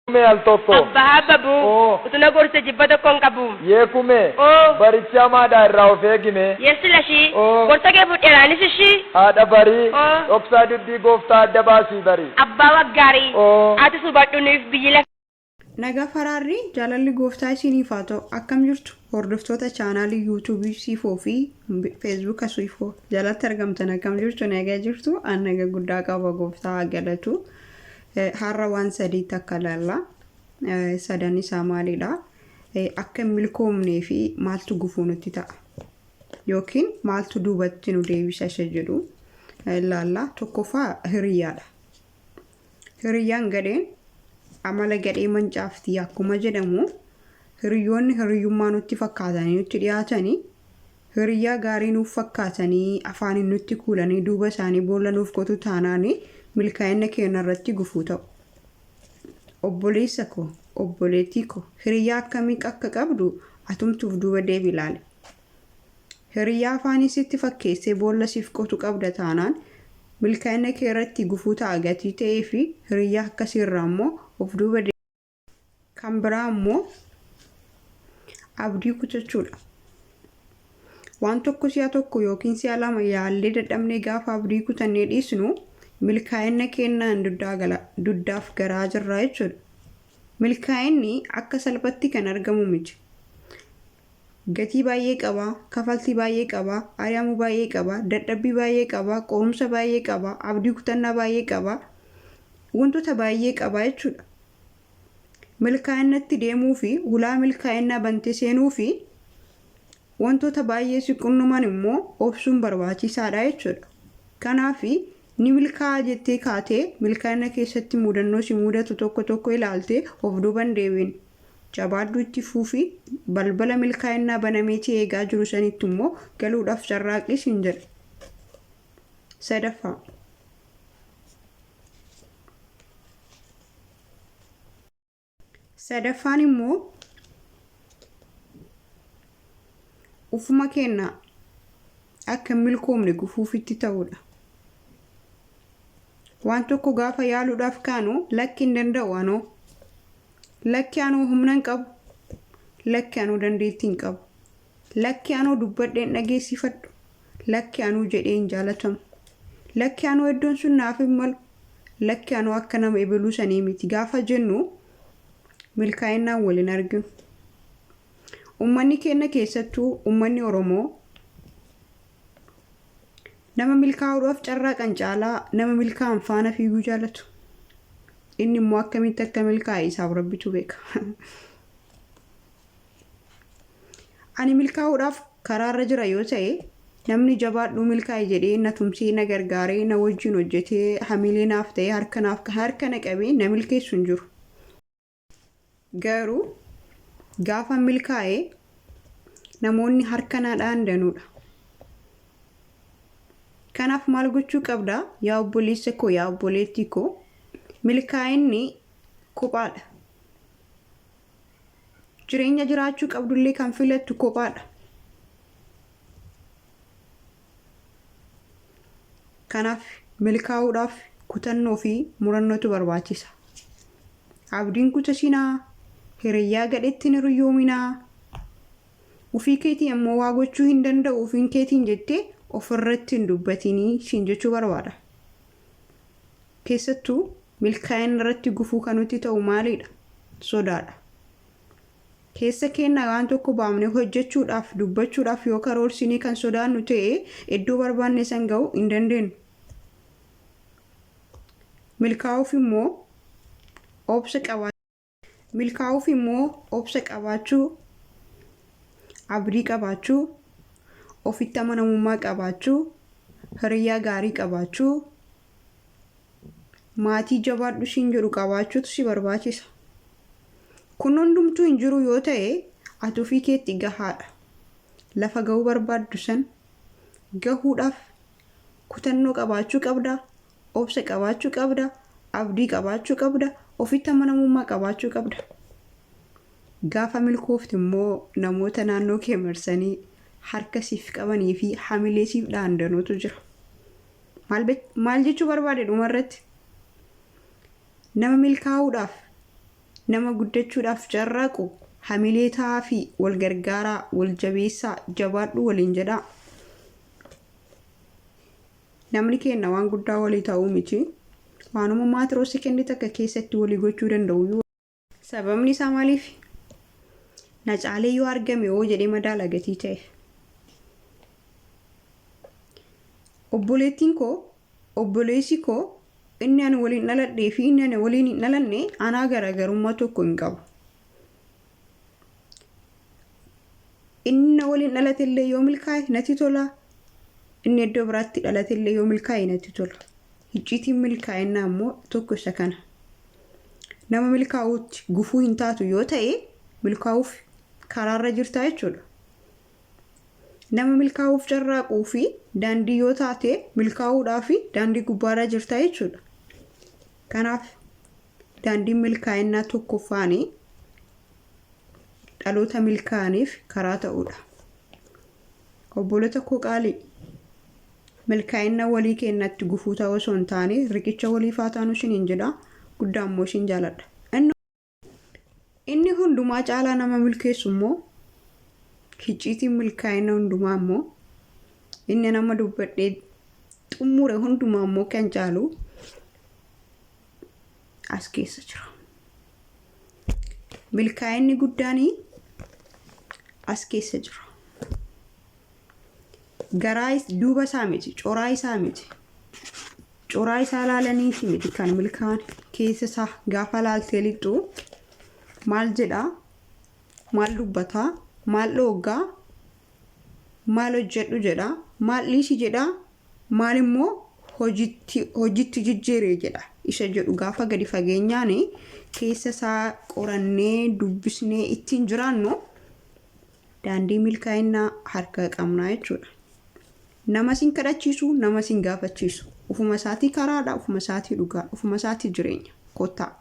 Kume al tokko. Abbaa babu. Utuna gorsa jibba tokkoon qabu. Yee kume. Baricha maadhaa irraa of eegime. Yeessi lashii. Gorsa kee fuudheeraanis ishii. Haadha barii. Dhoksaa dubbii gooftaa adda baasii barii. Abbaa waggaarii. Ati subadhuuniif biyyi lafa. Nagaa faraarri jaalalli gooftaa isiniif haa ta'u akkam jirtu hordoftoota chaanaalii yuutuubii siifoo fi feesbuuka siifoo jalatti argamtan akkam jirtu nagaa jirtu an nagaa guddaa qaba gooftaa galatu har'a waan sadii takka laalla sadan isaa maalidha akka milkoomnee fi maaltu gufuu nutti ta'a yookiin maaltu duubatti nu deebisa isa jedhu laalla tokkoffaa hiriyyaadha hiriyyaan gadheen amala gadhee mancaaftii akkuma jedhamu hiriyoonni hiriyyummaa nutti fakkaatanii nutti dhiyaatanii hiriyyaa gaarii nuuf fakkaatanii afaan nutti kuulanii duuba isaanii boolla nuuf qotu taanaanii milkaa'ina keenya irratti gufuu ta'u. Obboleessa koo obboleettii koo hiriyyaa akkamii akka qabdu atumtuuf duuba deebi ilaali. Hiriyyaa afaanii sitti fakkeessee boolla siif qotu qabda taanaan milkaa'ina kee irratti gufuu ta'a gatii ta'ee fi hiriyyaa akkasiirraa immoo of duuba kan biraa immoo abdii kutachuudha. Waan tokko si'a tokko yookiin si'a lama yaallee dadhabnee gaafa abdii kutannee dhiisnu milkaa'ina keenyaan duddaaf garaa jirraa jechuudha. Milkaa'inni akka salphatti kan argamu miti. Gatii baay'ee qaba, kafaltii baay'ee qaba, ari'amuu baay'ee qaba, dadhabbii baay'ee qaba, qorumsa baay'ee qaba, abdii kutannaa baay'ee qaba, wantoota baay'ee qaba jechuudha. Milkaa'inatti deemuu fi ulaa milkaa'inaa bantee seenuu fi wantoota baay'ee si qunnaman immoo obsuun barbaachisaadha jechuudha. Kanaaf ni milkaa'aa jettee kaatee milkaa'ina keessatti mudannoo si mudatu tokko ilaaltee of duuban deebiin. Jabaaduu itti fuufi balbala milkaa'inaa banameetii eegaa jiru sanitti immoo galuudhaaf carraaqqis hin jedhu. Sadaffaa. Sadaffaan immoo ufuma keenya akka milkoomne gufuufitti ta'uudha. Waan tokko gaafa yaaluudhaaf kaanu lakki hin danda'u anoo. Lakki anuu humna hin qabu. Lakki anuu dandeettii hin qabu. Lakki anuu dubbadheen dhageessifadhu. Lakki anuu jedhee hin jaalatamu. Lakki anuu iddoon sun naaf hin malu. Lakki anuu akka nama ebaluu sanii miti gaafa jennu milkaa'inaan waliin arginu. Uummanni keenya keessattuu uummanni Oromoo nama milkaa'uudhaaf carraaqan caalaa nama milkaa'an faana fiiguu jaalatu. Inni immoo akkamitti akka milkaa'e isaaf rabbitu beeka. Ani milkaa'uudhaaf karaarra jira yoo ta'e namni jabaadhuu milkaa'e jedhee na tumsee na gargaaree na wajjin hojjetee hamilee naaf ta'ee harka na qabee na milkeessu hin jiru. Garuu gaafa milkaa'e namoonni harka na dhaan danuudha. Kanaaf maal gochuu qabda yaa obboleessa koo yaa obboleettii koo milkaa'inni kophaadha. Jireenya jiraachuu qabdullee kan filattu kophaadha. Kanaaf milkaa'uudhaaf kutannoo fi murannootu barbaachisa. Abdiin kutasinaa, hiriyyaa gadheetti hin hiriyoominaa. Ufii keetii ammoo waa gochuu hin danda'u ufiin keetiin jettee ofirratti hin dubbatinii siin jechuu barbaada. Keessattuu milkaa'ina irratti gufuu kan nuti ta'u maalidha? Sodaadha. Keessa keenya waan tokko baafnee hojjechuudhaaf dubbachuudhaaf yoo karoorsinii kan sodaannu ta'e iddoo barbaanne san ga'uu hin dandeenyu. Milkaa'uuf immoo obsa qabaachuu, abdii qabaachuu, ofitti amanamummaa qabaachuu, hiriyyaa gaarii qabaachuu, maatii jabaadhu siin jedhu qabaachuutu si barbaachisa. Kun hundumtuu hin jiru yoo ta'e ati ofii keetti gahaadha. Lafa gahuu barbaaddu san gahuudhaaf kutannoo qabaachuu qabda, obsa qabaachuu qabda, abdii qabaachuu qabda, ofitti amanamummaa qabaachuu qabda. Gaafa milkoofti immoo namoota naannoo kee marsanii harka siif qabanii fi hamilee siif dhaandanotu jira. Maal jechuu barbaade dhumarratti? Nama milkaa'uudhaaf nama guddachuudhaaf carraaqu hamileetaa fi wal gargaaraa wal jabeessaa jabaadhu waliin jedha. Namni kenna waan guddaa walii ta'uu miti. Waanuma maatiroo sekendii takka keessatti walii gochuu danda'u. Sababni isaa maaliif? Na caalee yoo argame oo jedhee madaala gatii ta'e. Obboleettiin koo, obboleessi koo inni ani waliin dhaladhee fi inni ani waliin hin dhalanne anaa garaagarummaa tokko hin qabu. Inni waliin dhalatellee yoo milkaa'e natti tola. Inni iddoo biraatti dhalatellee yoo milkaa'e natti tola. Icciitiin milkaa'inaa immoo tokko isa kana. Nama milkaa'uutti gufuu hin taatu yoo ta'e milkaa'uuf karaarra jirta jechuudha. Nama milkaa'uuf carraaquu fi daandii yoo taate milkaa'uudhaaf daandii gubbaarra jirta jechuudha. Kanaaf daandiin milkaa'inaa tokkoffaanii dhaloota milkaa'aniif karaa ta'uudha. Obbolota koo qaalii milkaa'ina walii kennatti gufuu ta'uu osoo hin taane riqicha walii faataanu isiniin jedha. Guddaa immoo isin jaaladha. Inni hundumaa caalaa nama milkeessu immoo icciitiin milkaa'ina hundumaa immoo inni nama dubbadhee xumure hundumaa immoo kan caalu as keessa jira. Milkaa'inni guddaanii as keessa jira. Garaa duuba isaa miti, coraa isaa miti. Coraa isaa ilaalaniiti miti kan milkaan keessa isaa gaafa laaltee lixxu maal jedhaa? Maal dubbataa? Maal dhoogaa? Maal hojjedhu jedhaa? Maal dhiisi jedhaa? Maal immoo hojiitti jijjiiree jedha. Isa jedhu gaafa gadi fageenyaan keessa isaa qorannee dubbisnee ittiin jiraannu daandii milkaa'inaa harka qabnaa jechuudha. Nama sin kadhachiisu, nama sin gaafachiisu. Ufuma isaatii karaadha, ufuma isaatii dhugaa, ufuma isaatii jireenya. Kottaa.